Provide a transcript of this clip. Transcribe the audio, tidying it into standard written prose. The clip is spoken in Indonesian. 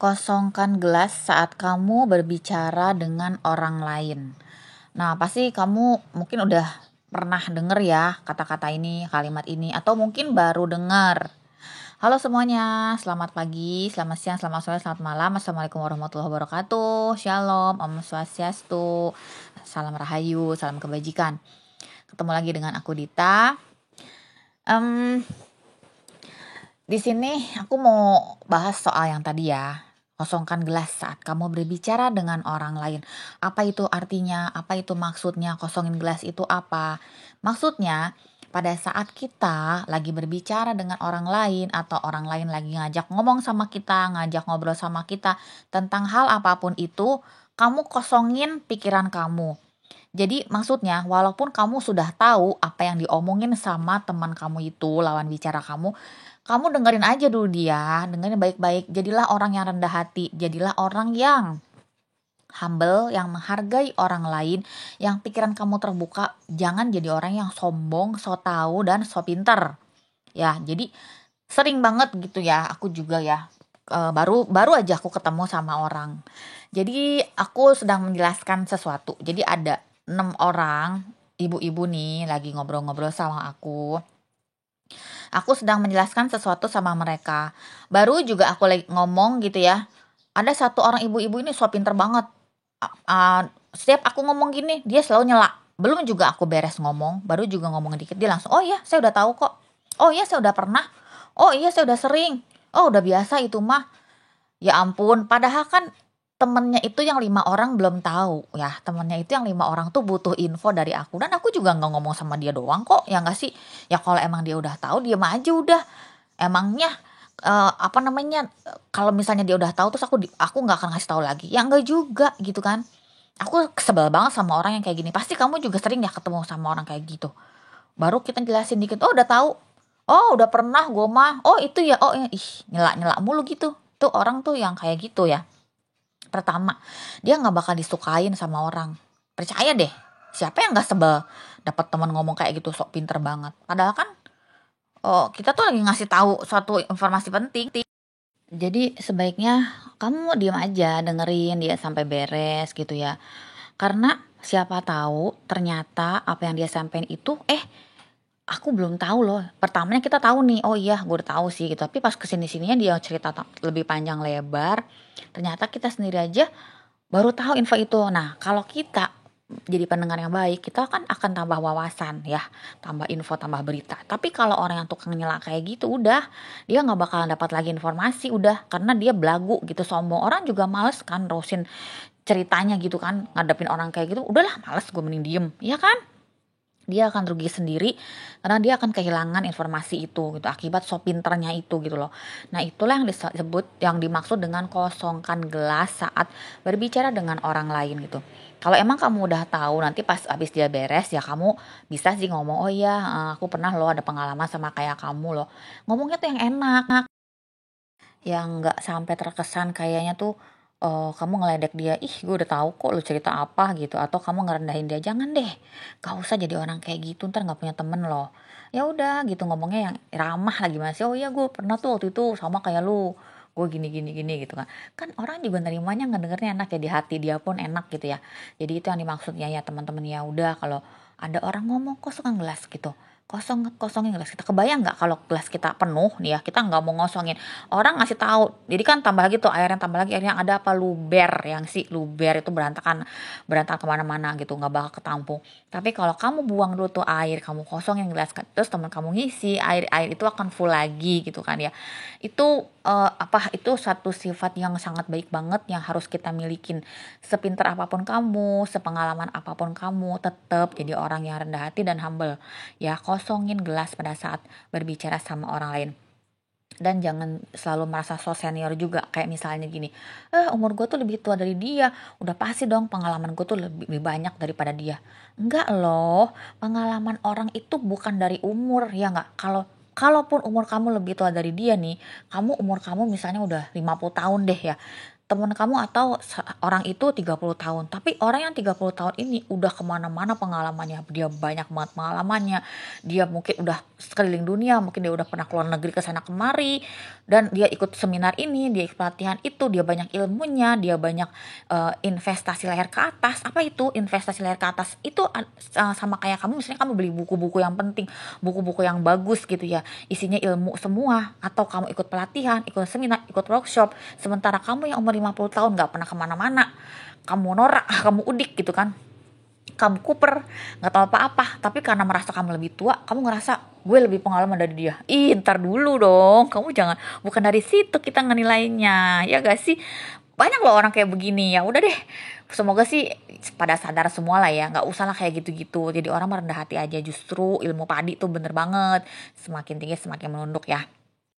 Kosongkan gelas saat kamu berbicara dengan orang lain. Nah, pasti kamu mungkin udah pernah denger ya kata-kata ini, kalimat ini, atau mungkin baru dengar. Halo semuanya, selamat pagi, selamat siang, selamat sore, selamat malam. Assalamualaikum warahmatullahi wabarakatuh. Shalom, Om Swastiastu, salam rahayu, salam kebajikan. Ketemu lagi dengan aku Dita. Di sini aku mau bahas soal yang tadi ya. Kosongkan gelas saat kamu berbicara dengan orang lain. Apa itu artinya? Apa itu maksudnya? Kosongin gelas itu apa? Maksudnya, pada saat kita lagi berbicara dengan orang lain atau orang lain lagi ngajak ngomong sama kita, ngajak ngobrol sama kita tentang hal apapun itu, kamu kosongin pikiran kamu. Jadi maksudnya walaupun kamu sudah tahu apa yang diomongin sama teman kamu itu, lawan bicara kamu dengerin aja dulu dia, dengerin baik-baik. Jadilah orang yang rendah hati, jadilah orang yang humble, yang menghargai orang lain, yang pikiran kamu terbuka. Jangan jadi orang yang sombong, so tahu dan so pinter. Ya, jadi sering banget gitu ya, aku juga ya. Baru aja aku ketemu sama orang. Jadi aku sedang menjelaskan sesuatu. Jadi ada 6 orang ibu-ibu nih lagi ngobrol-ngobrol sama aku. Aku sedang menjelaskan sesuatu sama mereka. Baru juga aku lagi ngomong gitu ya. Ada satu orang ibu-ibu ini so pinter banget. Setiap aku ngomong gini, dia selalu nyela. Belum juga aku beres ngomong, baru juga ngomong dikit, dia langsung, oh iya saya udah tahu kok. Oh iya saya udah pernah. Oh iya saya udah sering. Oh udah biasa itu mah. Ya ampun, padahal kan temennya itu yang 5 orang belum tahu ya. Temennya itu yang 5 orang tuh butuh info dari aku. Dan aku juga nggak ngomong sama dia doang kok, ya nggak sih? Ya kalau emang dia udah tahu, diam aja udah. Emangnya kalau misalnya dia udah tahu terus aku nggak akan ngasih tahu lagi. Ya nggak juga gitu kan. Aku sebel banget sama orang yang kayak gini. Pasti kamu juga sering ya ketemu sama orang kayak gitu. Baru kita jelasin dikit, oh udah tahu. Oh udah pernah gue mah. Oh itu ya, oh ya. Ih nyela-nyela mulu gitu. Tuh orang tuh yang kayak gitu ya. Pertama, dia nggak bakal disukain sama orang. Percaya deh, siapa yang nggak sebel dapat teman ngomong kayak gitu sok pinter banget. Padahal kan, oh kita tuh lagi ngasih tahu suatu informasi penting. Jadi sebaiknya kamu diam aja, dengerin dia sampai beres gitu ya. Karena siapa tahu ternyata apa yang dia sampaikan itu, aku belum tahu loh. Pertamanya kita tahu nih, oh iya gue udah tahu sih gitu. Tapi pas kesini-sininya dia cerita lebih panjang lebar, ternyata kita sendiri aja baru tahu info itu. Nah, kalau kita jadi pendengar yang baik, kita kan akan tambah wawasan ya, tambah info, tambah berita. Tapi kalau orang yang tukang nyela kayak gitu, udah dia nggak bakalan dapat lagi informasi, udah karena dia belagu gitu, sombong. Orang juga males kan terusin ceritanya gitu kan, ngadepin orang kayak gitu. Udahlah, males gue mending diem, ya kan? Dia akan rugi sendiri karena dia akan kehilangan informasi itu gitu akibat so pinternya itu gitu loh. Nah, itulah yang disebut, yang dimaksud dengan kosongkan gelas saat berbicara dengan orang lain gitu. Kalau emang kamu udah tahu, nanti pas abis dia beres ya kamu bisa sih ngomong, oh iya aku pernah loh ada pengalaman sama kayak kamu loh. Ngomongnya tuh yang enak, yang nggak sampai terkesan kayaknya tuh kamu ngeledek dia, ih gue udah tahu kok lu cerita apa gitu, atau kamu ngerendahin dia. Jangan deh, gak usah jadi orang kayak gitu, ntar nggak punya temen loh. Ya udah gitu, ngomongnya yang ramah lagi masih, oh iya gue pernah tuh waktu itu sama kayak lu, gue gini gini gini gitu kan orang juga nerimanya ngedengernya enak ya, di hati dia pun enak gitu ya. Jadi itu yang dimaksudnya ya teman-teman. Ya udah, kalau ada orang ngomong kosongkan gelas gitu, kosongin gelas kita. Kebayang nggak kalau gelas kita penuh nih ya, kita nggak mau ngosongin, orang ngasih tahu, jadi kan tambah lagi tuh airnya, tambah lagi airnya, ada apa, luber, yang si luber itu berantakan berantakan kemana-mana gitu, nggak bakal ketampung. Tapi kalau kamu buang dulu tuh air, kamu kosongin gelas, terus teman kamu ngisi air, air itu akan full lagi gitu kan ya. Itu itu satu sifat yang sangat baik banget yang harus kita milikin. Sepintar apapun kamu, sepengalaman apapun kamu, tetap jadi orang yang rendah hati dan humble ya. Kosongin gelas pada saat berbicara sama orang lain. Dan jangan selalu merasa so senior juga. Kayak misalnya gini, umur gue tuh lebih tua dari dia, udah pasti dong pengalaman gue tuh lebih banyak daripada dia. Enggak loh, pengalaman orang itu bukan dari umur, ya enggak. Kalaupun umur kamu lebih tua dari dia nih, umur kamu misalnya udah 50 tahun deh ya, temen kamu atau orang itu 30 tahun. Tapi orang yang 30 tahun ini udah kemana-mana pengalamannya. Dia banyak banget pengalamannya. Dia mungkin udah sekeliling dunia. Mungkin dia udah pernah keluar negeri ke sana kemari. Dan dia ikut seminar ini. Dia ikut pelatihan itu. Dia banyak ilmunya. Dia banyak investasi leher ke atas. Apa itu investasi leher ke atas? Itu sama kayak kamu. Misalnya kamu beli buku-buku yang penting. Buku-buku yang bagus gitu ya. Isinya ilmu semua. Atau kamu ikut pelatihan. Ikut seminar. Ikut workshop. Sementara kamu yang umur 50 tahun gak pernah kemana-mana, kamu norak, kamu udik gitu kan, kamu kuper, gak tahu apa-apa, tapi karena merasa kamu lebih tua, kamu ngerasa gue lebih pengalaman dari dia. Ntar dulu dong, kamu jangan, bukan dari situ kita ngenilainya, ya gak sih? Banyak loh orang kayak begini. Ya udah deh, semoga sih pada sadar semua lah ya, nggak usah lah kayak gitu-gitu. Jadi orang merendah hati aja. Justru ilmu padi tuh bener banget, semakin tinggi semakin menunduk ya.